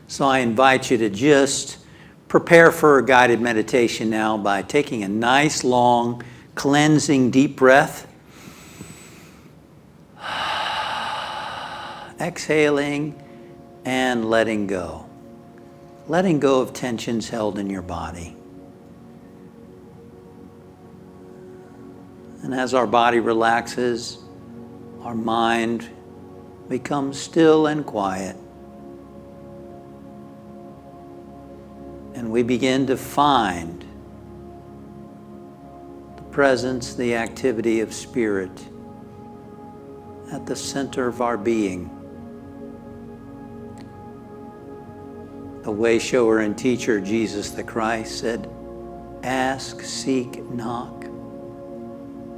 So I invite you to just prepare for a guided meditation now by taking a nice, long, cleansing, deep breath. Exhaling and letting go. Letting go of tensions held in your body. And as our body relaxes, our mind becomes still and quiet. And we begin to find the presence, the activity of Spirit at the center of our being. The way shower and teacher, Jesus the Christ, said, "Ask, seek, knock,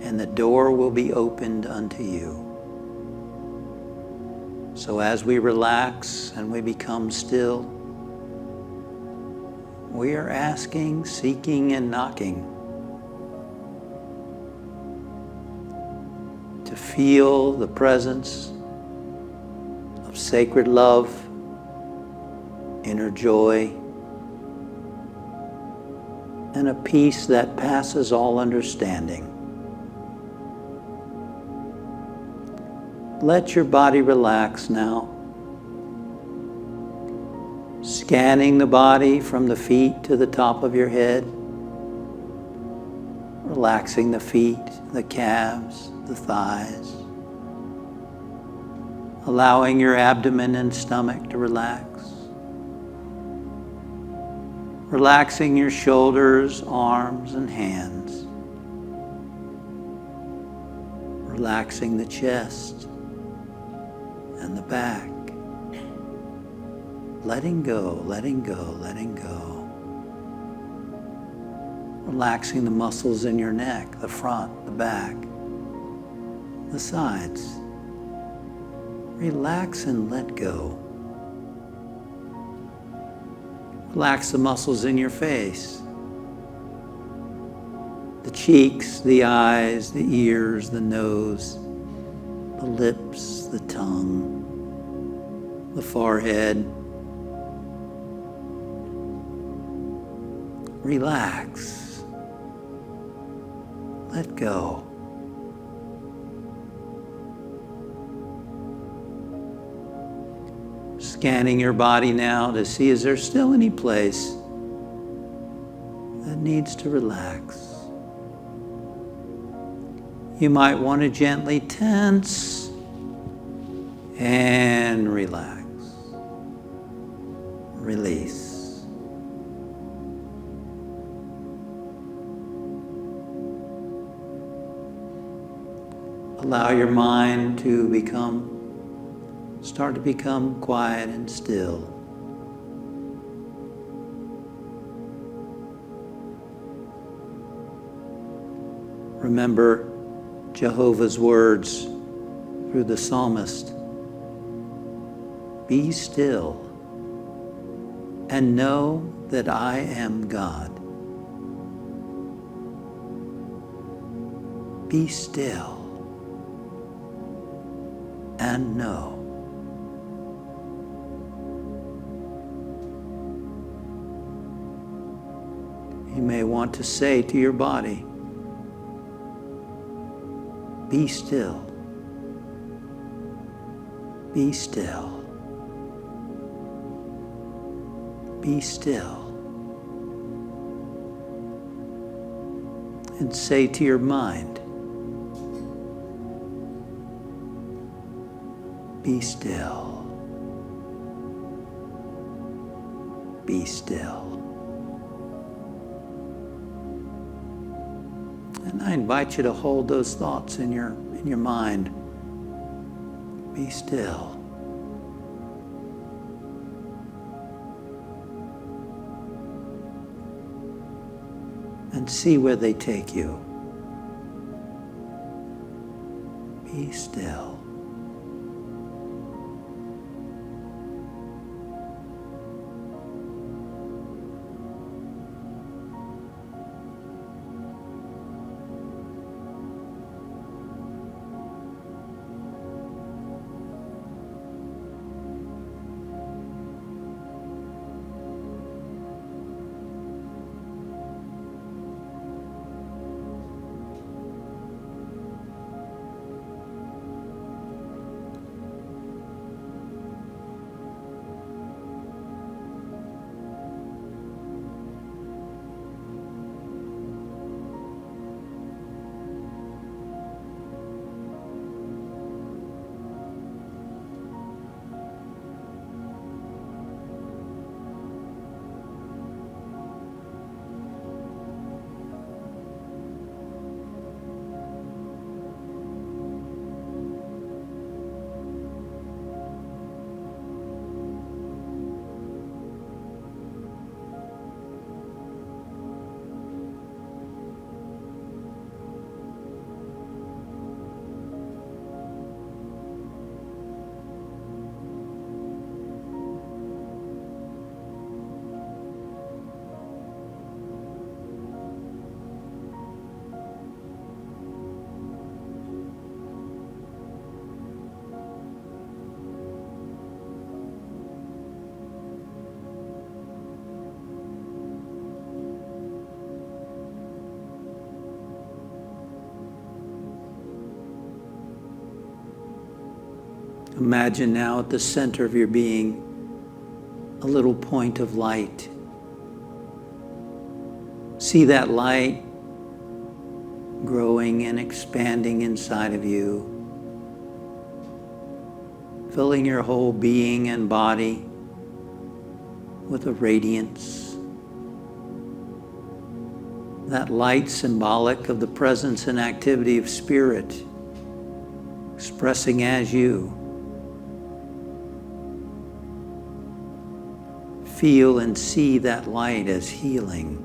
and the door will be opened unto you." So as we relax and we become still, we are asking, seeking, and knocking to feel the presence of sacred love, inner joy, and a peace that passes all understanding. Let your body relax now. Scanning the body from the feet to the top of your head. Relaxing the feet, the calves, the thighs. Allowing your abdomen and stomach to relax. Relaxing your shoulders, arms, and hands. Relaxing the chest and the back. Letting go, letting go, letting go. Relaxing the muscles in your neck, the front, the back, the sides. Relax and let go. Relax the muscles in your face. The cheeks, the eyes, the ears, the nose, the lips, the tongue, the forehead. Relax. Let go. Scanning your body now to see, is there still any place that needs to relax? You might want to gently tense and relax. Release. Allow your mind to start to become quiet and still. Remember Jehovah's words through the psalmist. Be still and know that I am God. Be still and know. You may want to say to your body, be still. Be still. Be still. And say to your mind, be still. Be still. And I invite you to hold those thoughts in your mind. Be still. And see where they take you. Be still. Imagine now at the center of your being a little point of light. See that light growing and expanding inside of you, filling your whole being and body with a radiance. That light symbolic of the presence and activity of Spirit, expressing as you. Feel and see that light as healing.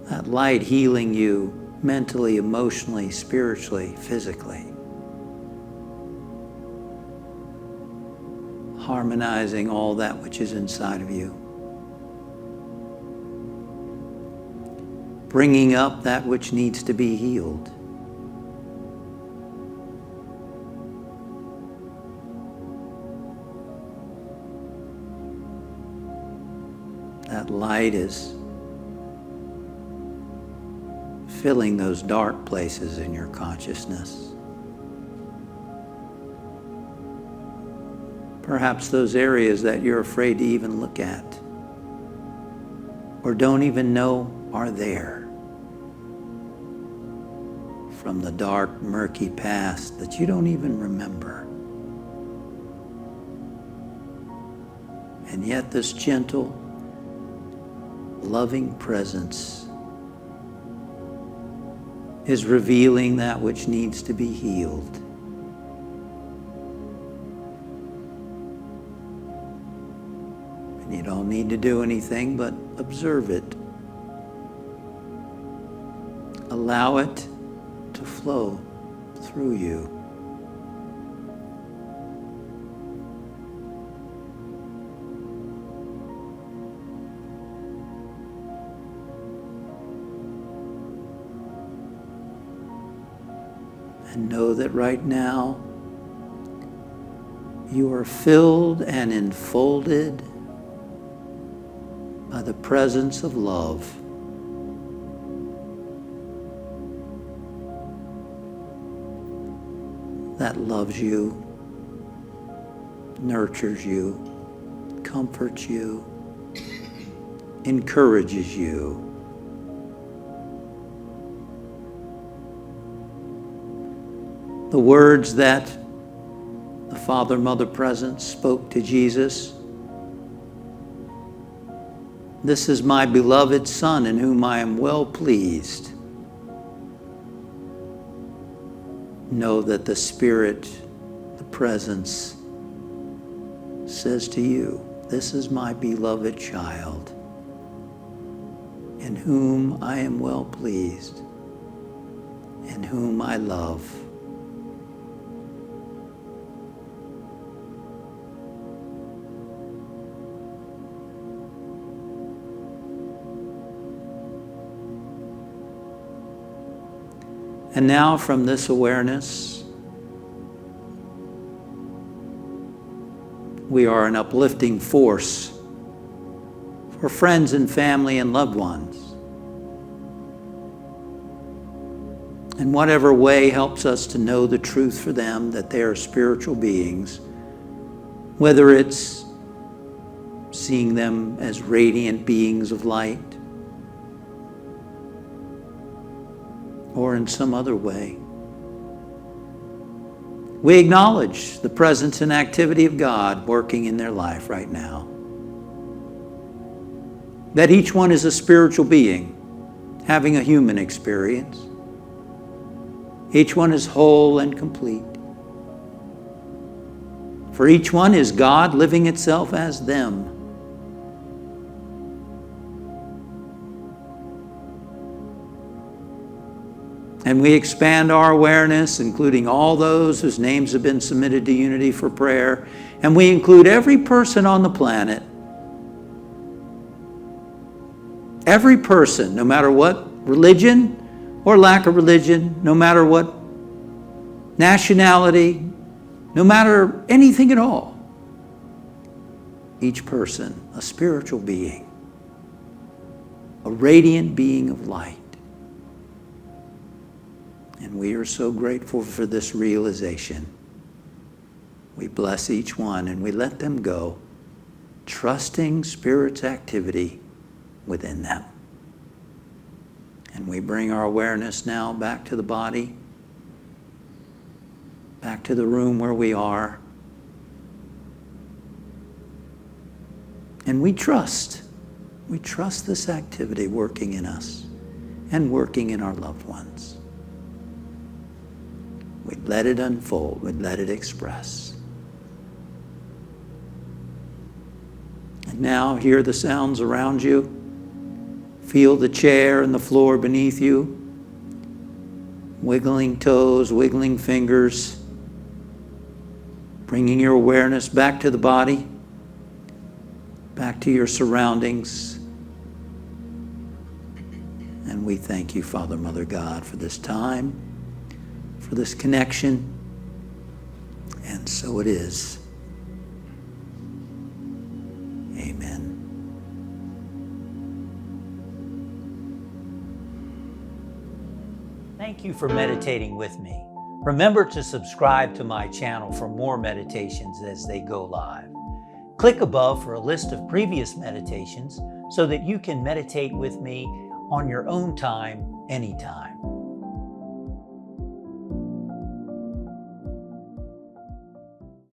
That light healing you mentally, emotionally, spiritually, physically. Harmonizing all that which is inside of you. Bringing up that which needs to be healed. That light is filling those dark places in your consciousness. Perhaps those areas that you're afraid to even look at or don't even know are there. From the dark, murky past that you don't even remember. And yet this gentle, loving presence is revealing that which needs to be healed. And you don't need to do anything but observe it. Allow it to flow through you. And know that right now you are filled and enfolded by the presence of love. That loves you, nurtures you, comforts you, encourages you. The words that the Father, Mother Presence spoke to Jesus, "This is my beloved Son in whom I am well pleased." Know that the Spirit, the Presence, says to you, "This is my beloved child in whom I am well pleased, in whom I love." And now from this awareness, we are an uplifting force for friends and family and loved ones. In whatever way helps us to know the truth for them that they are spiritual beings, whether it's seeing them as radiant beings of light, or in some other way. We acknowledge the presence and activity of God working in their life right now. That each one is a spiritual being, having a human experience. Each one is whole and complete. For each one is God living itself as them. And we expand our awareness, including all those whose names have been submitted to Unity for prayer. And we include every person on the planet. Every person, no matter what religion or lack of religion, no matter what nationality, no matter anything at all. Each person, a spiritual being, a radiant being of light. And we are so grateful for this realization. We bless each one and we let them go, trusting Spirit's activity within them. And we bring our awareness now back to the body, back to the room where we are. And we trust this activity working in us and working in our loved ones. We let it unfold, we let it express. And now hear the sounds around you. Feel the chair and the floor beneath you. Wiggling toes, wiggling fingers. Bringing your awareness back to the body, back to your surroundings. And we thank you, Father, Mother, God, for this time, for this connection. And so it is. Amen. Thank you for meditating with me. Remember to subscribe to my channel for more meditations as they go live. Click above for a list of previous meditations so that you can meditate with me on your own time, anytime.